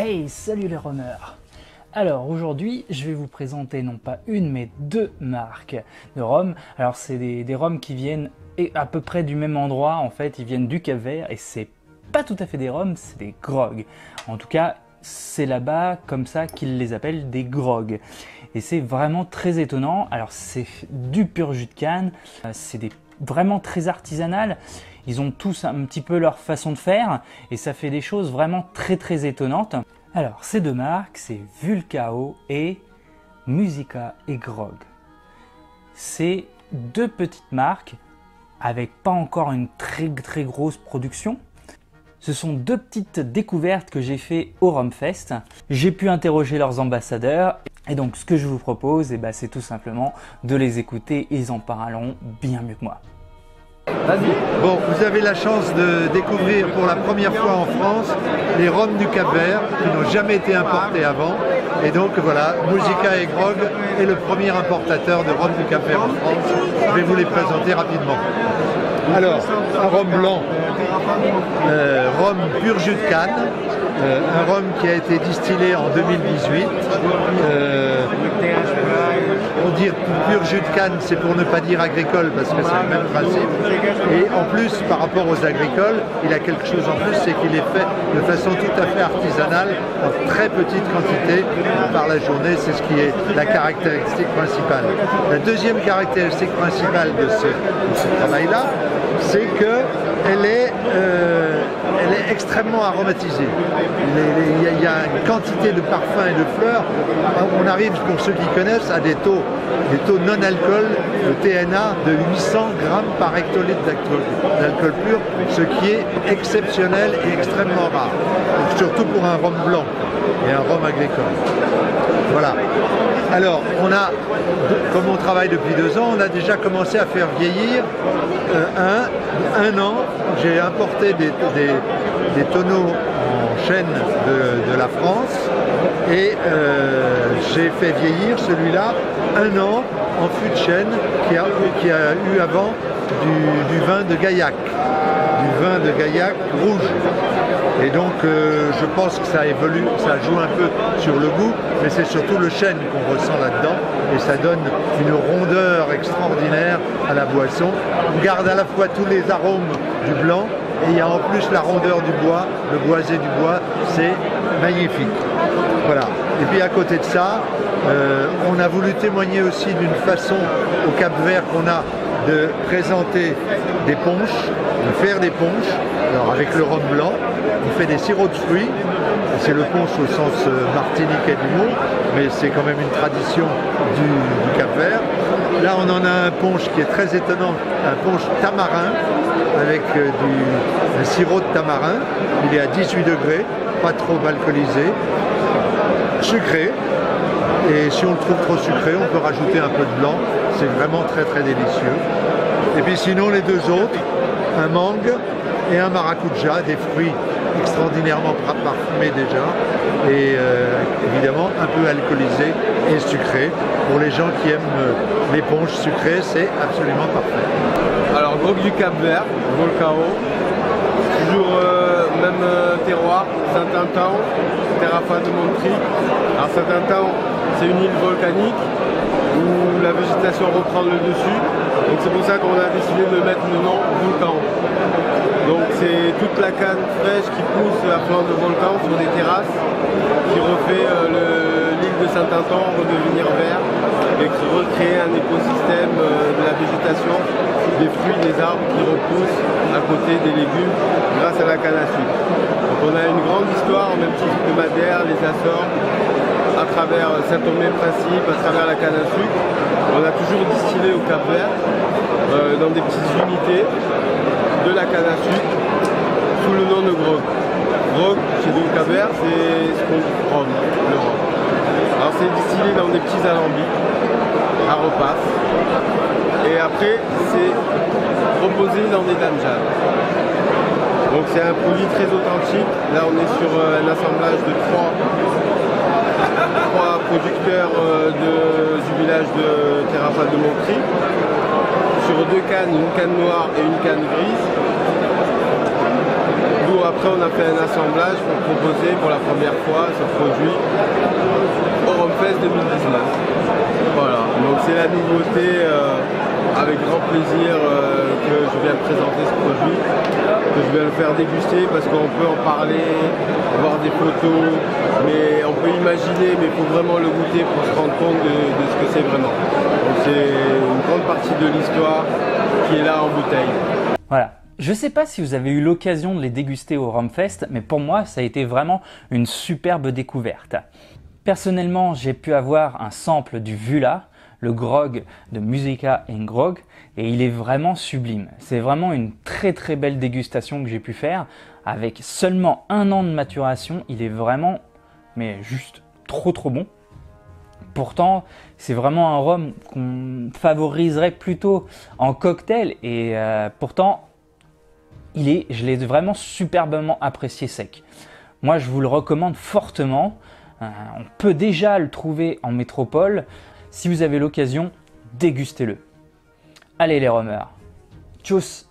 Hey, salut les runners! Alors aujourd'hui, je vais vous présenter non pas une mais deux marques de rhum. Alors c'est des rhums qui viennent à peu près du même endroit, en fait, ils viennent du Cap-Vert et c'est pas tout à fait des rhums, c'est des grogs. En tout cas, c'est là-bas comme ça qu'ils les appellent des grogs. Et c'est vraiment très étonnant. Alors c'est du pur jus de canne, c'est vraiment très artisanal. Ils ont tous un petit peu leur façon de faire et ça fait des choses vraiment très étonnantes. Alors ces deux marques, c'est Vulcao et Musica et Grog. C'est deux petites marques avec pas encore une très grosse production. Ce sont deux petites découvertes que j'ai fait au Rumfest. J'ai pu interroger leurs ambassadeurs et donc ce que je vous propose, c'est tout simplement de les écouter. Ils en parleront bien mieux que moi. Bon, vous avez la chance de découvrir pour la première fois en France les rhums du Cap-Vert qui n'ont jamais été importés avant. Et donc voilà, Musica et Grog est le premier importateur de rhum du Cap-Vert en France. Je vais vous les présenter rapidement. Alors, un rhum blanc, rhum pur jus de canne, un rhum qui a été distillé en 2018. On dit pur jus de canne, c'est pour ne pas dire agricole parce que c'est le même principe. Et en plus, par rapport aux agricoles, il a quelque chose en plus, c'est qu'il est fait de façon tout à fait artisanale, en très petite quantité par la journée. C'est ce qui est la caractéristique principale. La deuxième caractéristique principale de ce travail-là, c'est qu'elle est extrêmement aromatisée. Il y a une quantité de parfums et de fleurs. On arrive, pour ceux qui connaissent, à des taux non-alcool de TNA de 800 grammes par hectolitre d'alcool pur, ce qui est exceptionnel et extrêmement rare. Donc, surtout pour un rhum blanc et un rhum agricole. Voilà. Alors, comme on travaille depuis 2 ans, on a déjà commencé à faire vieillir un an. J'ai importé des tonneaux en chêne de la France et j'ai fait vieillir celui-là 1 an en fût de chêne qui a eu avant du vin de Gaillac, rouge. Et donc je pense que ça évolue, ça joue un peu sur le goût, mais c'est surtout le chêne qu'on ressent là-dedans et ça donne une rondeur extraordinaire à la boisson. On garde à la fois tous les arômes du blanc et il y a en plus la rondeur du bois, le boisé du bois, c'est magnifique. Voilà. Et puis à côté de ça, on a voulu témoigner aussi d'une façon au Cap-Vert qu'on a de présenter des punchs, de faire des punchs. Alors avec le rhum blanc, on fait des sirops de fruits. C'est le punch au sens martiniquais du mot, mais c'est quand même une tradition du Cap-Vert. Là, on en a un punch qui est très étonnant, un punch tamarin avec du sirop de tamarin. Il est à 18 degrés, pas trop alcoolisé, sucré. Et si on le trouve trop sucré, on peut rajouter un peu de blanc. C'est vraiment très délicieux. Et puis sinon, les deux autres, un mangue et un maracuja, des fruits extraordinairement parfumés déjà, et évidemment un peu alcoolisés et sucrés. Pour les gens qui aiment les punchs sucrés, c'est absolument parfait. Alors, Grog du Cap-Vert, Vulcao, toujours même terroir, Saint-Quentin, Terrafin de Montry. Alors Saint-Quentin, c'est une île volcanique où la végétation reprend le dessus. Donc c'est pour ça qu'on a décidé de mettre le nom Vulcan. Donc c'est toute la canne fraîche qui pousse à flanc de volcan sur des terrasses, qui refait l'île de Saint-Quentin redevenir vert et qui recrée un écosystème de la végétation, des fruits, des arbres qui repoussent à côté des légumes grâce à la canne à sucre. Donc on a une grande histoire, au même titre que Madère, les Açores, à travers Saint-Thomé-Principe, à travers la canne à sucre. On a toujours distillé au Cap-Vert dans des petites unités de la canne à sucre sous le nom de Grog. Grog, chez nous au Cap-Vert, c'est ce qu'on dit rhum, le rhum. Alors c'est distillé dans des petits alambics à repas. Et après, c'est proposé dans des damjans. Donc c'est un produit très authentique. Là, on est sur un assemblage de trois producteurs du village de Terrafin de Montry. Sur 2 cannes, une canne noire et une canne grise. d'où après on a fait un assemblage pour proposer pour la première fois ce produit au Rumfest 2019. Voilà, donc c'est la nouveauté avec grand plaisir que je viens présenter ce produit, que je viens le faire déguster parce qu'on peut en parler, voir des photos, mais on peut imaginer, mais il faut vraiment le goûter pour se rendre compte de ce que c'est vraiment. Donc c'est une grande partie de l'histoire qui est là en bouteille. Voilà. Je ne sais pas si vous avez eu l'occasion de les déguster au Rumfest, mais pour moi, ça a été vraiment une superbe découverte. Personnellement, j'ai pu avoir un sample du Vula, le grog de Musica & Grog, et il est vraiment sublime. C'est vraiment une très très belle dégustation que j'ai pu faire. Avec seulement 1 an de maturation, il est vraiment, mais juste trop bon. Pourtant, c'est vraiment un rhum qu'on favoriserait plutôt en cocktail, et pourtant, je l'ai vraiment superbement apprécié sec. Moi, je vous le recommande fortement. On peut déjà le trouver en métropole. Si vous avez l'occasion, dégustez-le. Allez les rumeurs, tchuss!